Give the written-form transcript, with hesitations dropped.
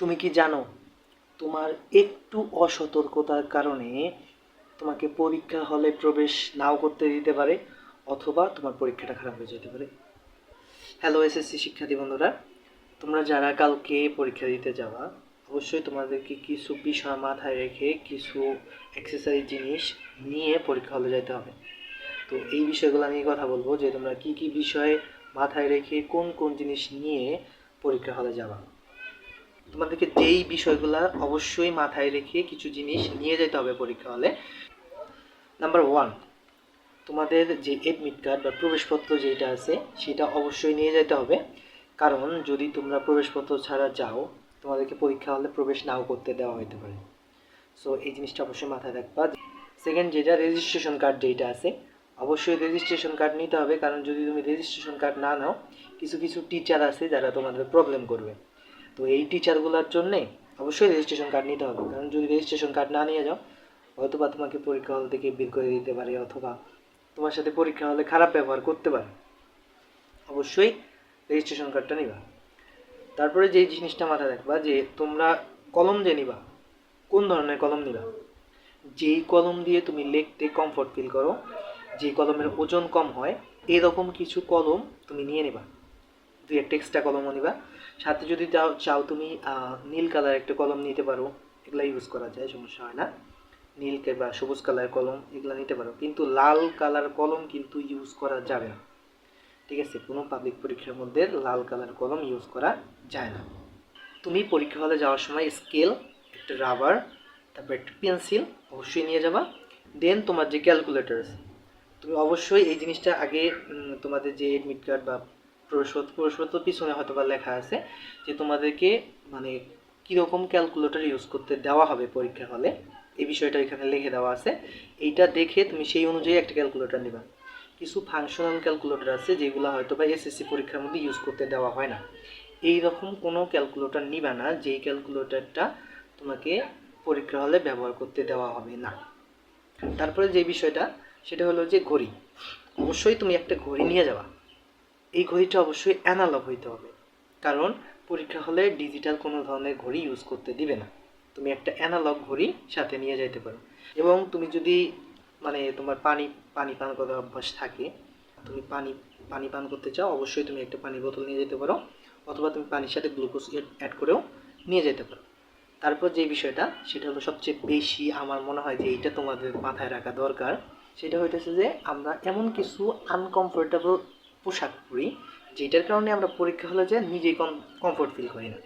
তুমি কি জানো তোমার একটু অসতর্কতার কারণে তোমাকে পরীক্ষা হলে প্রবেশ নাও করতে দিতে পারে অথবা তোমার পরীক্ষাটা খারাপ হয়ে যেতে পারে। হ্যালো এসএসসি শিক্ষার্থী বন্ধুরা, তোমরা যারা কালকে পরীক্ষা দিতে যাবা অবশ্যই তোমাদেরকে কিছু বিষয় মাথায় রেখে কিছু এক্সারসাইজ জিনিস নিয়ে পরীক্ষা হলে যেতে হবে। তো এই বিষয়গুলো নিয়ে কথা বলবো যে তোমরা কি কি বিষয় মাথায় রেখে কোন কোন জিনিস নিয়ে পরীক্ষা হলে যাবা। তোমাদেরকে যেই বিষয়গুলো অবশ্যই মাথায় রেখে কিছু জিনিস নিয়ে যেতে হবে পরীক্ষা হলে। নাম্বার ওয়ান, তোমাদের যে এডমিট কার্ড বা প্রবেশপত্র যেটা আছে সেটা অবশ্যই নিয়ে যেতে হবে, কারণ যদি তোমরা প্রবেশপত্র ছাড়া যাও তোমাদেরকে পরীক্ষা হলে প্রবেশ নাও করতে দেওয়া হতে পারে। সো এই জিনিসটা অবশ্যই মাথায় রাখবা। সেকেন্ড, যেটা রেজিস্ট্রেশন কার্ড যেটা আছে অবশ্যই রেজিস্ট্রেশন কার্ড নিতে হবে, কারণ যদি তুমি রেজিস্ট্রেশন কার্ড না নাও কিছু কিছু টিচার আছে যারা তোমাদের প্রবলেম করবে। তো এই টিচারগুলোর জন্যে অবশ্যই রেজিস্ট্রেশন কার্ড নিতে হবে, কারণ যদি রেজিস্ট্রেশন কার্ড না নিয়ে যাও হয়তো বা তোমাকে পরীক্ষা হল থেকে বের করে দিতে পারে অথবা তোমার সাথে পরীক্ষা হলে খারাপ ব্যবহার করতে পারে। অবশ্যই রেজিস্ট্রেশন কার্ডটা নিবা। তারপরে যেই জিনিসটা মাথায় রাখবা যে তোমরা কলম যে নিবা কোন ধরনের কলম নিবা, যেই কলম দিয়ে তুমি লিখতে কমফর্ট ফিল করো, যে কলমের ওজন কম হয় এরকম কিছু কলম তুমি নিয়ে নেবা। দুই একটা এক্সট্রা কলমও নিবা। সাথে যদি চাও তুমি নীল কালার একটা কলম নিতে পারো, এগুলা ইউজ করা যায়, সমস্যা হয় না। নীল বা সবুজ কালার কলম এগুলো নিতে পারো, কিন্তু লাল কালার কলম কিন্তু ইউজ করা যাবে না। ঠিক আছে, কোনো পাবলিক পরীক্ষার মধ্যে লাল কালার কলম ইউজ করা যায় না। তুমি পরীক্ষা হলে যাওয়ার সময় স্কেল, একটা রাবার, তারপর একটা পেন্সিল অবশ্যই নিয়ে যাবা। দেন তোমার যে ক্যালকুলেটর আছে, তুমি অবশ্যই এই জিনিসটা আগে তোমাদের যে এডমিট কার্ড বা প্রবেশপত্র পিছনে হয়তো বা লেখা আছে যে তোমাদেরকে মানে কীরকম ক্যালকুলেটর ইউজ করতে দেওয়া হবে পরীক্ষা হলে, এই বিষয়টা এখানে লিখে দেওয়া আছে। এইটা দেখে তুমি সেই অনুযায়ী একটা ক্যালকুলেটর নেবা। কিছু ফাংশনাল ক্যালকুলেটর আছে যেগুলো হয়তো বা এসএসসি পরীক্ষার মধ্যে ইউজ করতে দেওয়া হয় না। এই রকম কোনো ক্যালকুলেটর নিবা না যেই ক্যালকুলেটরটা তোমাকে পরীক্ষা হলে ব্যবহার করতে দেওয়া হবে না। তারপরে যে বিষয়টা সেটা হলো যে ঘড়ি, অবশ্যই তুমি একটা ঘড়ি নিয়ে যাবা। এই ঘড়িটা অবশ্যই অ্যানালগ হইতে হবে, কারণ পরীক্ষা হলে ডিজিটাল কোনো ধরনের ঘড়ি ইউজ করতে দিবে না। তুমি একটা অ্যানালগ ঘড়ি সাথে নিয়ে যাইতে পারো। এবং তুমি যদি তোমার পানি পানি পান করার অভ্যাস থাকে, তুমি পানি পানি পান করতে চাও, অবশ্যই তুমি একটা পানির বোতল নিয়ে যেতে পারো, অথবা তুমি পানির সাথে গ্লুকোজ অ্যাড করেও নিয়ে যেতে পারো। তারপর যে বিষয়টা সেটা হলো সবচেয়ে বেশি আমার মনে হয় যে এইটা তোমাদের মাথায় রাখা দরকার, সেটা হইতেছে যে আমরা এমন কিছু আনকমফোর্টেবল পোশাক পরি যেটার কারণে আমরা পরীক্ষা হলে যে নিজেই কমফোর্ট ফিল করি না।